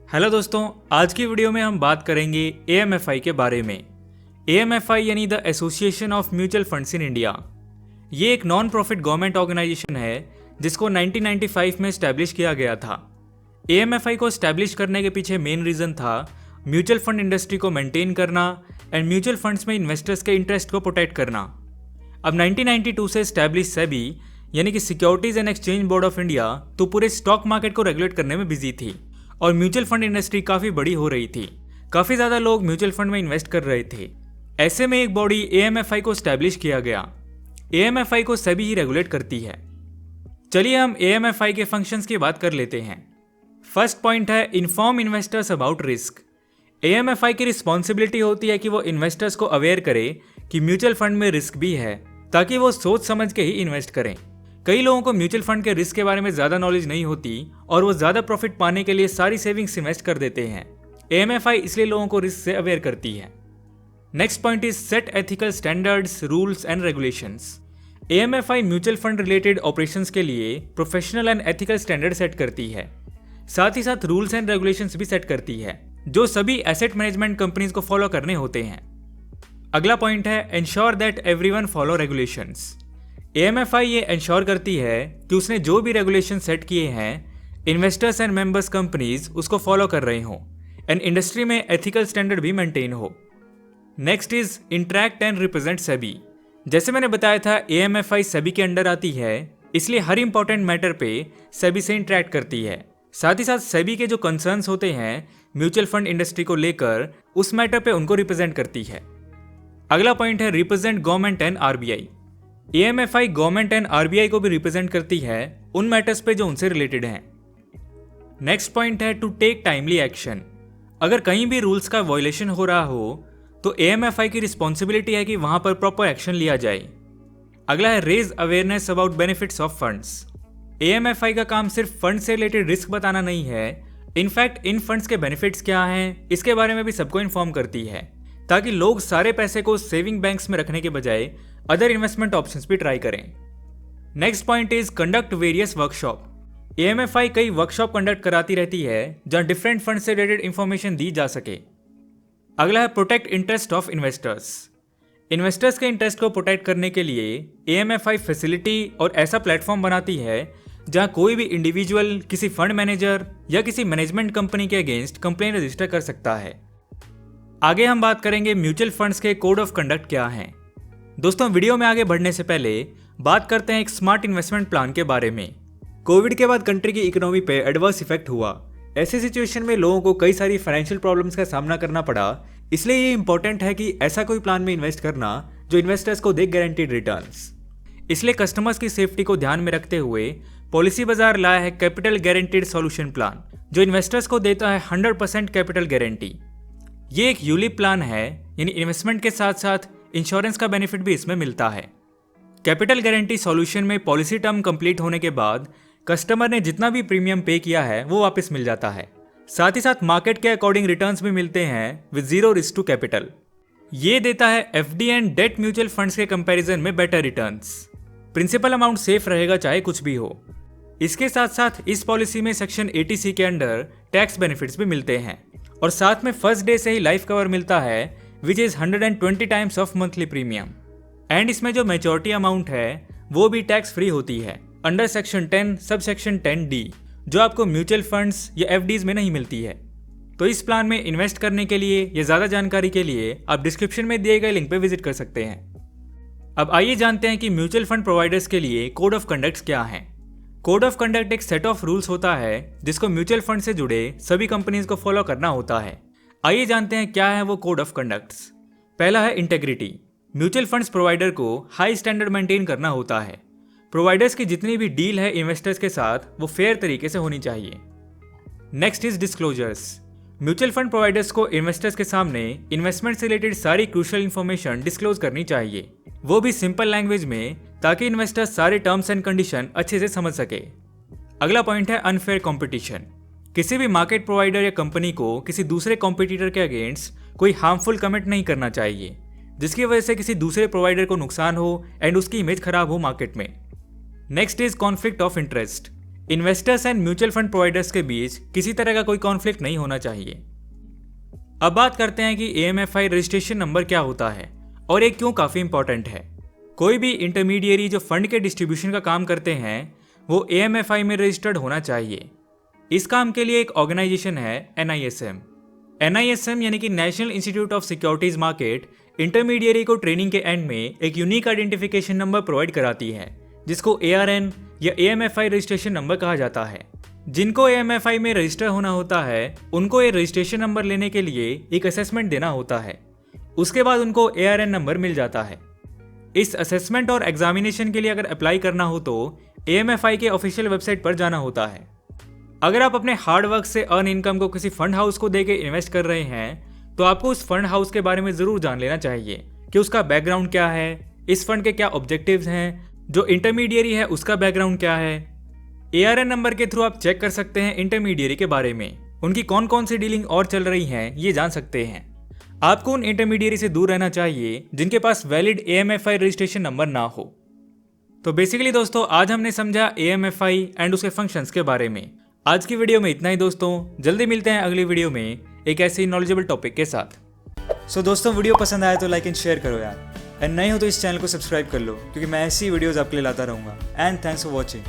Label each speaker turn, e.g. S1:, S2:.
S1: Hello दोस्तों, आज की वीडियो में हम बात करेंगे AMFI के बारे में। AMFI यानी the association of mutual funds in India. ये एक नॉन प्रॉफिट गवर्नमेंट ऑर्गेनाइजेशन है जिसको 1995 में स्टैब्लिश किया गया था। AMFI को स्टैब्लिश करने के पीछे मेन रीज़न था म्यूचुअल फंड इंडस्ट्री को मेंटेन करना एंड म्यूचुअल फंड्स में इन्वेस्टर्स के इंटरेस्ट को प्रोटेक्ट करना। अब 1992 से स्टैब्लिश सेबी यानी कि securities and exchange board of India तो पूरे स्टॉक मार्केट को रेगुलेट करने में बिजी थी और म्यूचुअल फंड इंडस्ट्री काफ़ी बड़ी हो रही थी। काफ़ी ज़्यादा लोग म्यूचुअल फंड में इन्वेस्ट कर रहे थे। ऐसे में एक बॉडी AMFI को स्टैब्लिश किया गया। AMFI को सेबी ही रेगुलेट करती है। चलिए हम AMFI के फंक्शंस की बात कर लेते हैं। फर्स्ट पॉइंट है inform investors about risk. AMFI की रिस्पॉन्सिबिलिटी होती है कि वो इन्वेस्टर्स को अवेयर करे कि म्यूचुअल फंड में रिस्क भी है ताकि वो सोच समझ के ही इन्वेस्ट करें। कई लोगों को म्यूचुअल फंड के रिस्क के बारे में ज़्यादा नॉलेज नहीं होती और वो ज़्यादा प्रॉफिट पाने के लिए सारी सेविंग्स इन्वेस्ट कर देते हैं। AMFI इसलिए लोगों को रिस्क से अवेयर करती है। Next point is set ethical standards, rules and regulations. AMFI mutual fund related operations के लिए professional and ethical standard set करती है। साथ ही साथ रूल्स एंड रेगुलेशंस भी सेट करती है जो सभी एसेट मैनेजमेंट कंपनीज को फॉलो करने होते हैं। अगला पॉइंट है ensure that everyone follow regulations. AMFI ये इंश्योर करती है कि उसने जो भी रेगुलेशन सेट किए हैं इन्वेस्टर्स एंड मेंबर्स कंपनीज उसको फॉलो कर रहे हों एंड इंडस्ट्री में एथिकल स्टैंडर्ड भी मेंटेन हो। Next is interact and represent SEBI. जैसे मैंने बताया था AMFI सेबी के अंडर आती है, इसलिए हर इंपॉर्टेंट मैटर पे सेबी से इंटरैक्ट करती है। साथ ही साथ सेबी के जो कंसर्न्स होते हैं म्यूचुअल फंड इंडस्ट्री को लेकर उस मैटर पे उनको रिप्रेजेंट करती है। अगला पॉइंट है represent government and RBI। AMFI government and RBI को भी रिप्रेजेंट करती है उन मैटर्स पे जो उनसे रिलेटेड हैं। नेक्स्ट पॉइंट है टू टेक टाइमली एक्शन। अगर कहीं भी रूल्स का वायलेशन हो रहा हो तो AMFI की रिस्पॉन्सिबिलिटी है कि वहां पर प्रॉपर एक्शन लिया जाए। अगला है raise awareness about benefits of funds. AMFI का काम सिर्फ फंड से रिलेटेड रिस्क बताना नहीं है, इनफैक्ट इन फंड्स के बेनिफिट्स क्या हैं इसके बारे में भी सबको इन्फॉर्म करती है ताकि लोग सारे पैसे को सेविंग बैंक्स में रखने के बजाय अदर इन्वेस्टमेंट ऑप्शंस भी ट्राई करें। Next point is conduct various workshop. AMFI कई वर्कशॉप कंडक्ट कराती रहती है जहां डिफरेंट फंड से रिलेटेड इंफॉर्मेशन दी जा सके। अगला है protect interest of investors. Investors के इंटरेस्ट को प्रोटेक्ट करने के लिए AMFI फैसिलिटी और ऐसा प्लेटफॉर्म बनाती है जहां कोई भी इंडिविजुअल किसी फंड मैनेजर या किसी मैनेजमेंट कंपनी के अगेंस्ट कंप्लेन रजिस्टर कर सकता है। आगे हम बात करेंगे म्यूचुअल फंड्स के कोड ऑफ कंडक्ट क्या हैं। दोस्तों, वीडियो में आगे बढ़ने से पहले बात करते हैं एक स्मार्ट इन्वेस्टमेंट प्लान के बारे में। कोविड के बाद कंट्री की इकोनॉमी पे एडवर्स इफेक्ट हुआ। ऐसे सिचुएशन में लोगों को कई सारी फाइनेंशियल प्रॉब्लम्स का सामना करना पड़ा, इसलिए ये इंपॉर्टेंट है कि ऐसा कोई प्लान में इन्वेस्ट करना जो इन्वेस्टर्स को दे गारंटीड रिटर्न्स। इसलिए कस्टमर्स की सेफ्टी को ध्यान में रखते हुए पॉलिसी बाजार लाया है कैपिटल गारंटीड सॉल्यूशन प्लान जो इन्वेस्टर्स को देता है 100% कैपिटल गारंटी। ये एक यूलिप प्लान है, यानी इन्वेस्टमेंट के साथ साथ इंश्योरेंस का बेनिफिट भी इसमें मिलता है। कैपिटल गारंटी सॉल्यूशन में पॉलिसी टर्म कंप्लीट होने के बाद कस्टमर ने जितना भी प्रीमियम पे किया है वो वापस मिल जाता है। साथ ही साथ मार्केट के अकॉर्डिंग रिटर्न्स भी मिलते हैं with zero risk to capital. ये देता है FD and debt mutual funds के कंपैरिजन में better returns. Principal amount safe रहेगा चाहे कुछ भी हो। इसके साथ साथ इस पॉलिसी में सेक्शन 80C के अंडर टैक्स बेनिफिट्स भी मिलते हैं और साथ में फर्स्ट डे से ही लाइफ कवर मिलता है which is 120 times of monthly premium. And इसमें जो मैच्योरिटी अमाउंट है वो भी टैक्स फ्री होती है under section 10 sub section 10D जो आपको म्यूचुअल फंड्स या FDs में नहीं मिलती है। तो इस प्लान में इन्वेस्ट करने के लिए या ज़्यादा जानकारी के लिए आप डिस्क्रिप्शन में दिए गए लिंक पर विजिट कर सकते हैं। अब आइए जानते हैं कि म्यूचुअल फंड प्रोवाइडर्स के लिए कोड ऑफ कंडक्ट क्या हैं। कोड ऑफ कंडक्ट एक सेट ऑफ रूल्स होता है जिसको म्यूचुअल फंड से जुड़े सभी कंपनीज को फॉलो करना होता है। आइए जानते हैं क्या है वो कोड ऑफ कंडक्ट्स। पहला है इंटेग्रिटी। म्यूचुअल फंड्स प्रोवाइडर को हाई स्टैंडर्ड मेंटेन करना होता है। प्रोवाइडर्स की जितनी भी डील है इन्वेस्टर्स के साथ वो फेयर तरीके से होनी चाहिए। Next is disclosures. Mutual fund providers को इन्वेस्टर्स के सामने इन्वेस्टमेंट से रिलेटेड सारी क्रूशियल इन्फॉर्मेशन डिस्क्लोज करनी चाहिए, वो भी सिंपल लैंग्वेज में, ताकि इन्वेस्टर्स सारे टर्म्स एंड कंडीशन अच्छे से समझ सके। अगला पॉइंट है अनफेयर कंपटीशन। किसी भी मार्केट प्रोवाइडर या कंपनी को किसी दूसरे कॉम्पिटिटर के अगेंस्ट कोई हार्मफुल कमेंट नहीं करना चाहिए जिसकी वजह से किसी दूसरे प्रोवाइडर को नुकसान हो एंड उसकी इमेज खराब हो मार्केट में। Next is conflict of interest. Investors and mutual fund providers के बीच किसी तरह का कोई कॉन्फ्लिक्ट नहीं होना चाहिए। अब बात करते हैं कि AMFI रजिस्ट्रेशन नंबर क्या होता है और ये क्यों काफ़ी इंपॉर्टेंट है। कोई भी इंटरमीडिएरी जो फंड के डिस्ट्रीब्यूशन का काम करते हैं वो AMFI में रजिस्टर्ड होना चाहिए। इस काम के लिए एक ऑर्गेनाइजेशन है NISM। NISM यानी कि national institute of securities market intermediary को ट्रेनिंग के एंड में एक यूनिक आइडेंटिफिकेशन नंबर प्रोवाइड कराती है जिसको ARN या AMFI रजिस्ट्रेशन नंबर कहा जाता है। जिनको AMFI में रजिस्टर होना होता है उनको ये रजिस्ट्रेशन नंबर लेने के लिए एक असेसमेंट देना होता है। उसके बाद उनको ARN नंबर मिल जाता है। इस असेसमेंट और एग्जामिनेशन के लिए अगर अप्लाई करना हो तो AMFI के ऑफिशियल वेबसाइट पर जाना होता है। अगर आप अपने हार्ड वर्क से अर्न इनकम को किसी फंड हाउस को देके इन्वेस्ट कर रहे हैं तो आपको उस फंड हाउस के बारे में ज़रूर जान लेना चाहिए कि उसका बैकग्राउंड क्या है, इस फंड के क्या ऑब्जेक्टिव्स हैं, जो इंटरमीडिएरी है उसका बैकग्राउंड क्या है। ARN नंबर के थ्रू आप चेक कर सकते हैं इंटरमीडिएरी के बारे में, उनकी कौन कौन सी डीलिंग और चल रही हैं ये जान सकते हैं। आपको उन इंटरमीडिएरी से दूर रहना चाहिए जिनके पास वैलिड AMFI रजिस्ट्रेशन नंबर ना हो। तो बेसिकली दोस्तों आज हमने समझा AMFI एंड उसके फंक्शंस के बारे में। आज की वीडियो में इतना ही दोस्तों, जल्दी मिलते हैं अगली वीडियो में एक ऐसे ही नॉलेजेबल टॉपिक के साथ।
S2: सो दोस्तों वीडियो पसंद आया तो लाइक एंड शेयर करो यार, एंड नए हो तो इस चैनल को सब्सक्राइब कर लो क्योंकि मैं ऐसी वीडियोस आपके लिए लाता रहूँगा। And thanks for watching.